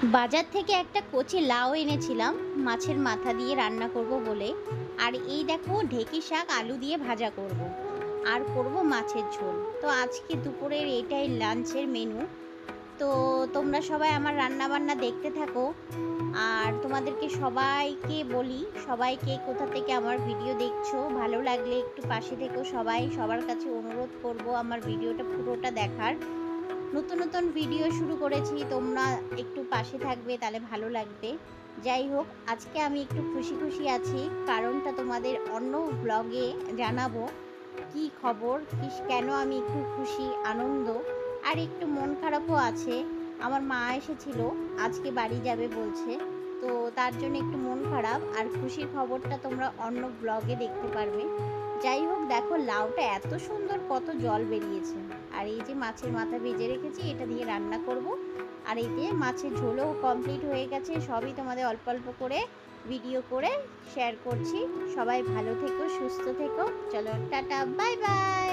বাজার থেকে একটা কচি লাউ এনেছিলাম মাছের মাথা দিয়ে রান্না করব বলে। আর এই দেখো ঢেঁকি শাক আলু দিয়ে ভাজা করব। আর করব মাছের ঝোল। তো আজকে দুপুরের এটাই লাঞ্চের মেনু। তো তোমরা সবাই আমার রান্না বান্না দেখতে থাকো। আর তোমাদেরকে সবাইকে বলি, সবাইকে কোথা থেকে আমার ভিডিও দেখছো, ভালো লাগলে একটু পাশে থেকো। সবাই সবার কাছে অনুরোধ করব আমার ভিডিওটা পুরোটা দেখার। নতুন নতুন ভিডিও শুরু করেছি, তোমরা একটু পাশে থাকবে, তাহলে ভালো লাগবে। যাই হোক, আজকে আমি একটু খুশি খুশি আছি, কারণটা তোমাদের অন্য ব্লগে জানাবো। কি খবর, কেন আমি একটু খুশি আনন্দ, আর একটু মন খারাপও আছে। আমার মা এসেছিল, আজকে বাড়ি যাবে বলছে। তো তার জন্য একটু মন খারাপ, আর খুশির খবরটা তোমরা অন্য ব্লগে দেখতে পারবে। যাই হোক, দেখো লাউটা এত সুন্দর, কত জল বেরিয়েছে। আর এই যে মাছের মাথা ভেজে রেখেছি, এটা দিয়ে রান্না করব। আর এই যে মাছের ঝোলও কমপ্লিট হয়ে গেছে। সবই তোমাদের অল্প অল্প করে ভিডিও করে শেয়ার করছি। সবাই ভালো থেকো, সুস্থ থেকো। চলো টাটা, বাই বাই।